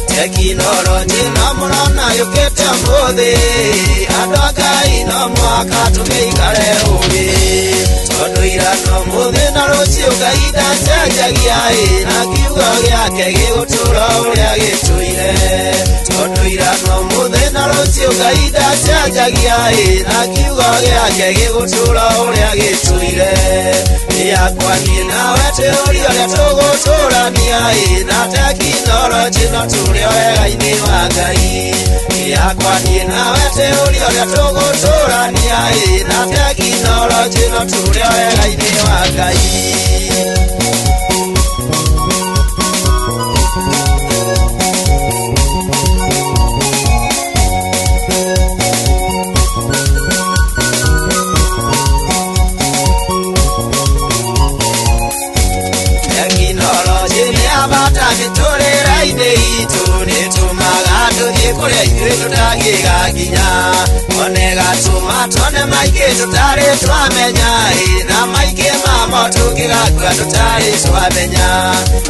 Technology namurana yukete mbuthi Adokai no mwaka tumikare ugi Tondu irano mbuthi na rucio Ngai ndacenjagia na kiugo giake gigutura uria gituire Tondu irano mbuthi na rucio Ngai ndacenjagia na kiugo giake gigutura uria gituire Yakwa ni nawe teoria uria tuguturania na technology no turi wega-ini wa Ngai Yakwa ni nawe teoria uria tuguturania na technology no turi wega-ini wa Ngai Kuria ithuĩ tũtangĩgakinya one gatũma tone maingĩ tũtarĩ twamenya na maingĩ mamo tũngĩgakua tũtarĩ twamenya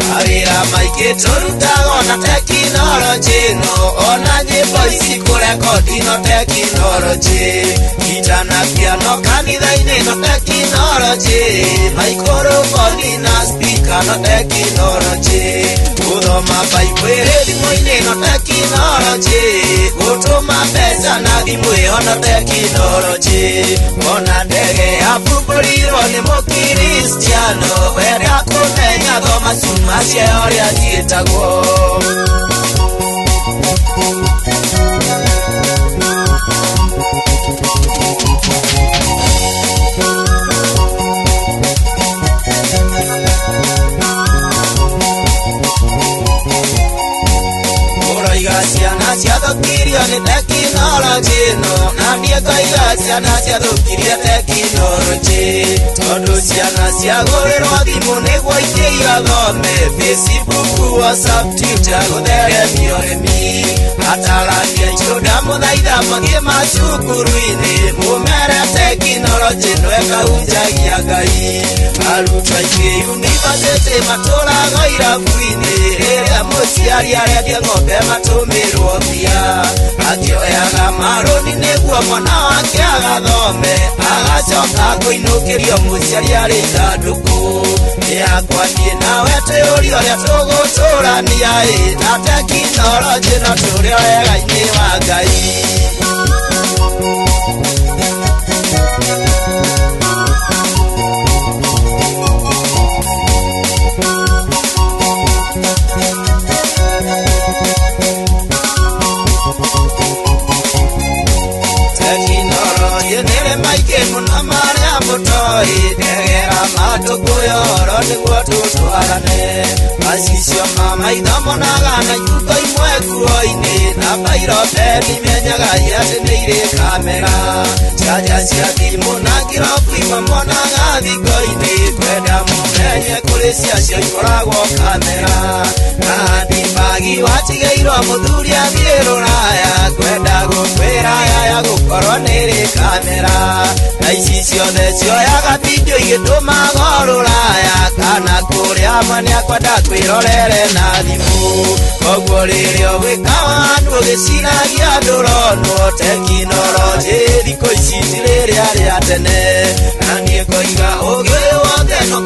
mawĩra maingĩ tũrutaga ona tekinoronjĩ no ona nyĩmbo ici kũrekondi no tekinoronjĩ gitana piano kanitha-inĩ no tekinoronjĩ maikrofoni na spika no tekinoronjĩ gũthoma baibũ thimũ-inĩ no tekinoronjĩ gũtũma mbeca na thimũ ĩyo no tekinoronjĩ ona ndege yabumbũrirwo nĩ mũkristiano wenda kũmenya thoma cuma ciayo ũrĩa ciĩtagwo Ciathukirio ni tekinoronjĩ no na niĩ ngoiga ciana ciathukirie tekinoronjĩ tondu ciana ciagũrĩrwo thimũ nĩguo ingĩ igathome Facebook, WhatsApp, Twitter gũtheremia ũrĩmi atarania aitũ ndamũthaitha mũthiĩ macukuru-inĩ mũmere tekinoronjĩ no ĩkahunjagia Ngai arutwo aingĩ yunibacĩtĩ matũũraga irabu-inĩ rĩrĩa mũciari arendia ng'ombe matũmĩrwo mbia akĩoyaga marũni nĩguo mwana wake agathome agacoka kũinũkĩrio mũciari arĩ ithandũkũ yakwa niĩ nawe teoria ũrĩa tũgũtũrania na tekinoronjĩ no tũrĩ wega-inĩ wa Ngai Macicio mama ithomonaga na nyundo imwe nguo-inĩ na mbairobeni menyaga atĩ nĩ irĩ kamera caja cia thimũ na ngirobu imwe monaga thingo-inĩ kwenda mũmenye kũrĩ ciacio ikoragwo kamera na handibagi watigĩirwo mũthuri athiĩ rũraya kwenda gũkwĩra yaya gũkorwo nĩ ĩrĩ kamera na ici ciothe cioyaga video igĩtũmaga rũraya kana kũrĩa amwe nĩakwenda kwĩrorere na thimũ koguo rĩrĩa ũgwĩka handũ ũgĩciragia ndũronwo tekinoronjĩ thikũ ici ti rĩrĩa rĩa tene na niĩ ngoiga ũgĩ wothe no